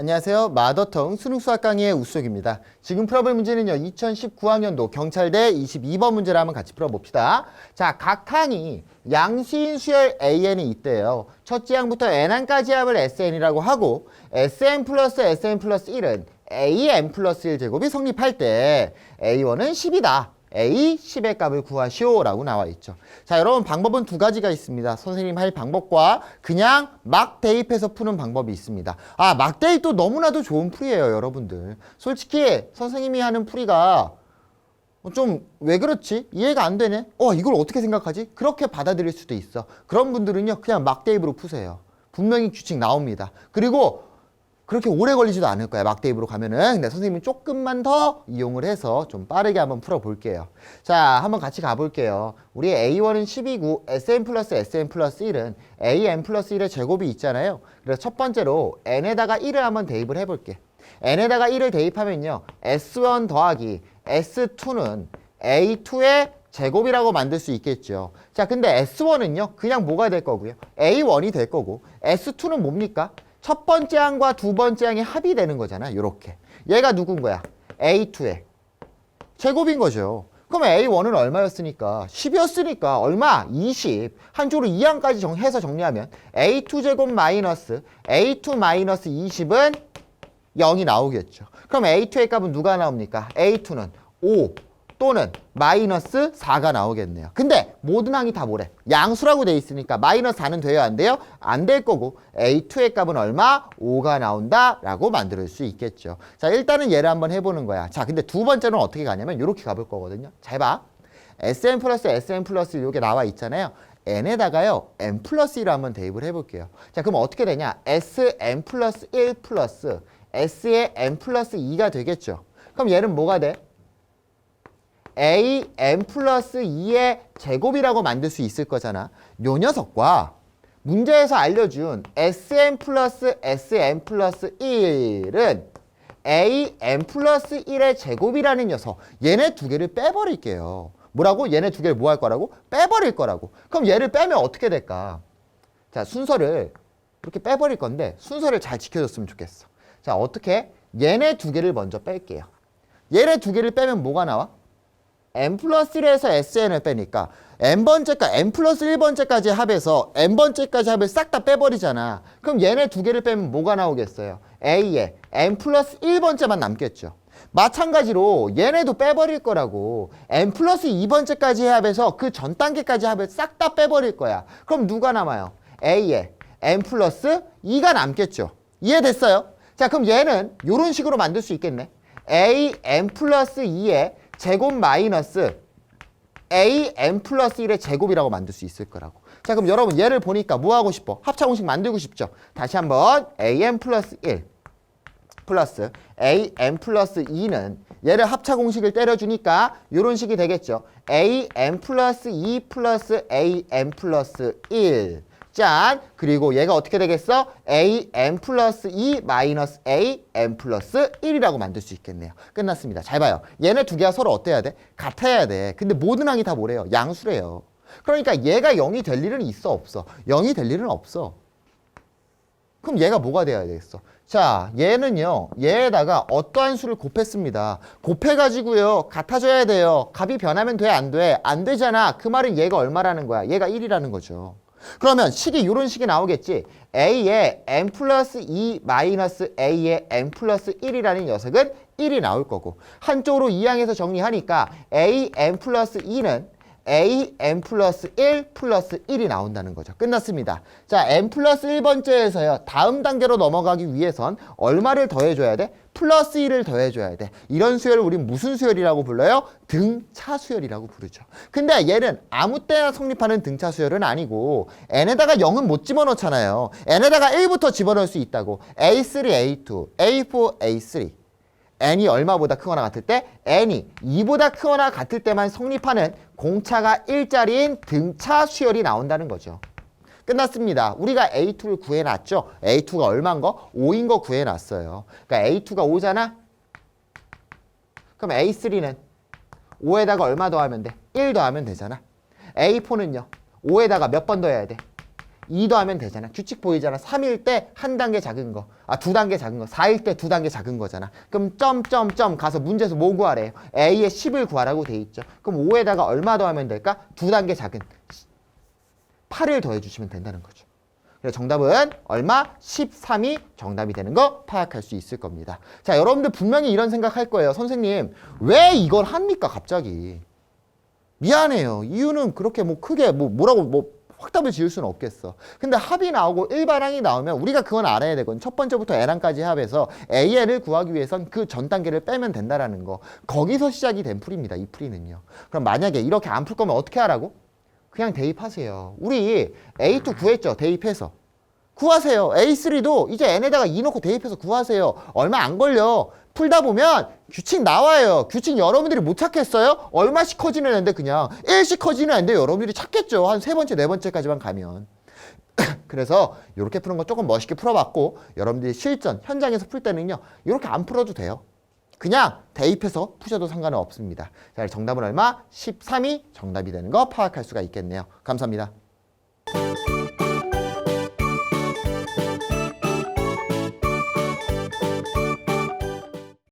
안녕하세요. 마더텅 수능수학 강의의 우수석입니다. 지금 풀어볼 문제는요. 2019학년도 경찰대 22번 문제를 한번 같이 풀어봅시다. 자, 각 항이 양수인 수열 AN이 있대요. 첫째 항부터 N항까지 합을 SN이라고 하고 SN 플러스 SN 플러스 1은 AN 플러스 1제곱이 성립할 때 A1은 10이다. A 10의 값을 구하시오 라고 나와 있죠. 자, 여러분 방법은 두 가지가 있습니다. 선생님 할 방법과 그냥 막 대입해서 푸는 방법이 있습니다. 막 대입도 너무나도 좋은 풀이에요, 여러분들. 솔직히 선생님이 하는 풀이가 좀 왜 그렇지? 이해가 안 되네? 이걸 어떻게 생각하지? 그렇게 받아들일 수도 있어. 그런 분들은요, 그냥 막 대입으로 푸세요. 분명히 규칙 나옵니다. 그리고 그렇게 오래 걸리지도 않을 거야. 막 대입으로 가면은. 근데 선생님이 조금만 더 이용을 해서 좀 빠르게 한번 풀어볼게요. 자, 한번 같이 가볼게요. 우리 A1은 12고 SN 플러스 SN 플러스 1은 AN 플러스 1의 제곱이 있잖아요. 그래서 첫 번째로 N에다가 1을 한번 대입을 해볼게. N에다가 1을 대입하면요. S1 더하기 S2는 A2의 제곱이라고 만들 수 있겠죠. 자, 근데 S1은요. 그냥 뭐가 될 거고요. A1이 될 거고 S2는 뭡니까? 첫 번째 항과 두 번째 항이 합이 되는 거잖아. 요렇게. 얘가 누군 거야? A2의 제곱인 거죠. 그럼 A1은 얼마였으니까? 10이었으니까 얼마? 20. 한쪽으로 2항까지 해서 정리하면 A2 제곱 마이너스 A2 마이너스 20은 0이 나오겠죠. 그럼 A2의 값은 누가 나옵니까? A2는 5 또는 마이너스 4가 나오겠네요. 근데 모든 항이 다 뭐래? 양수라고 돼 있으니까 마이너스 4는 돼요? 안 돼요? 안 될 거고 A2의 값은 얼마? 5가 나온다라고 만들 수 있겠죠. 자, 일단은 얘를 한번 해보는 거야. 자, 근데 두 번째는 어떻게 가냐면 이렇게 가볼 거거든요. 잘 봐. SN 플러스 SN 플러스 이렇게 나와 있잖아요. N에다가요. N 플러스 1을 한번 대입을 해볼게요. 자, 그럼 어떻게 되냐? SN 플러스 1 플러스 S의 N 플러스 2가 되겠죠. 그럼 얘는 뭐가 돼? AN 플러스 2의 제곱이라고 만들 수 있을 거잖아. 요 녀석과 문제에서 알려준 SN 플러스 SN 플러스 1은 AN 플러스 1의 제곱이라는 녀석. 얘네 두 개를 빼버릴게요. 뭐라고? 얘네 두 개를 뭐 할 거라고? 빼버릴 거라고. 그럼 얘를 빼면 어떻게 될까? 자, 순서를 이렇게 빼버릴 건데 순서를 잘 지켜줬으면 좋겠어. 자, 어떻게? 얘네 두 개를 먼저 뺄게요. 얘네 두 개를 빼면 뭐가 나와? n 플러스 1에서 SN을 빼니까 n번째까 n 플러스 1번째까지 합해서 n번째까지 합을 싹 다 빼버리잖아. 그럼 얘네 두 개를 빼면 뭐가 나오겠어요? A에 n 플러스 1번째만 남겠죠. 마찬가지로 얘네도 빼버릴 거라고. n 플러스 2번째까지 합해서 그 전 단계까지 합을 싹 다 빼버릴 거야. 그럼 누가 남아요? A에 n 플러스 2가 남겠죠. 이해됐어요? 자, 그럼 얘는 이런 식으로 만들 수 있겠네. A n 플러스 2에 제곱 마이너스 AN 플러스 1의 제곱이라고 만들 수 있을 거라고. 자, 그럼 여러분 얘를 보니까 뭐 하고 싶어? 합차공식 만들고 싶죠? 다시 한번 AN 플러스 1 플러스 AN 플러스 2는 얘를 합차공식을 때려주니까 이런 식이 되겠죠. AN 플러스 2 플러스 AN 플러스 1. 짠! 그리고 얘가 어떻게 되겠어? AN 플러스 2 마이너스 AN 플러스 1이라고 만들 수 있겠네요. 끝났습니다. 잘 봐요. 얘네 두 개가 서로 어때야 돼? 같아야 돼. 근데 모든 항이 다 뭐래요? 양수래요. 그러니까 얘가 0이 될 일은 있어? 없어? 0이 될 일은 없어. 그럼 얘가 뭐가 돼야 되겠어? 자, 얘는요. 얘에다가 어떠한 수를 곱했습니다. 곱해가지고요. 같아져야 돼요. 값이 변하면 돼? 안 돼? 안 되잖아. 그 말은 얘가 얼마라는 거야? 얘가 1이라는 거죠. 그러면 식이 이런 식이 나오겠지. A의 n 플러스 2 마이너스 A의 n 플러스 1이라는 녀석은 1이 나올 거고 한쪽으로 이항해서 정리하니까 A n 플러스 2는 A n 플러스 1 플러스 1이 나온다는 거죠. 끝났습니다. 자, n 플러스 1번째에서요. 다음 단계로 넘어가기 위해선 얼마를 더해줘야 돼? 플러스 1을 더해줘야 돼. 이런 수열을 우린 무슨 수열이라고 불러요? 등차 수열이라고 부르죠. 근데 얘는 아무 때나 성립하는 등차 수열은 아니고 n에다가 0은 못 집어넣잖아요. n에다가 1부터 집어넣을 수 있다고. A3, A2, A4, A3. n이 얼마보다 크거나 같을 때? n이 2보다 크거나 같을 때만 성립하는 공차가 1짜리인 등차 수열이 나온다는 거죠. 끝났습니다. 우리가 A2를 구해놨죠? A2가 얼마인 거? 5인 거 구해놨어요. 그러니까 A2가 5잖아? 그럼 A3는 5에다가 얼마 더하면 돼? 1 더하면 되잖아. A4는요? 5에다가 몇 번 더해야 돼? 2 더하면 되잖아. 규칙 보이잖아. 3일 때 한 단계 작은 거. 두 단계 작은 거. 4일 때 두 단계 작은 거잖아. 그럼 점점점 가서 문제에서 뭐 구하래요? A의 10을 구하라고 돼 있죠. 그럼 5에다가 얼마 더하면 될까? 두 단계 작은 8을 더해 주시면 된다는 거죠. 그래서 정답은 얼마? 13이 정답이 되는 거 파악할 수 있을 겁니다. 자, 여러분들 분명히 이런 생각할 거예요. 선생님, 왜 이걸 합니까, 갑자기? 미안해요. 이유는 그렇게 뭐 크게 뭐라고 확답을 지을 수는 없겠어. 근데 합이 나오고 일반항이 나오면 우리가 그건 알아야 되거든. 첫 번째부터 N항까지 합해서 AN을 구하기 위해선 그 전 단계를 빼면 된다라는 거. 거기서 시작이 된 풀이입니다. 이 풀이는요. 그럼 만약에 이렇게 안 풀 거면 어떻게 하라고? 그냥 대입하세요. 우리 A2 구했죠. 대입해서. 구하세요. A3도 이제 N에다가 2 넣고 대입해서 구하세요. 얼마 안 걸려. 풀다 보면 규칙 나와요. 규칙 여러분들이 못 찾겠어요? 얼마씩 커지는 애인데 그냥 1씩 커지는 애인데 여러분들이 찾겠죠. 한 세 번째, 네 번째까지만 가면. 그래서 이렇게 푸는 거 조금 멋있게 풀어봤고 여러분들이 실전, 현장에서 풀 때는요. 이렇게 안 풀어도 돼요. 그냥 대입해서 푸셔도 상관은 없습니다. 자, 정답은 얼마? 13이 정답이 되는 거 파악할 수가 있겠네요. 감사합니다.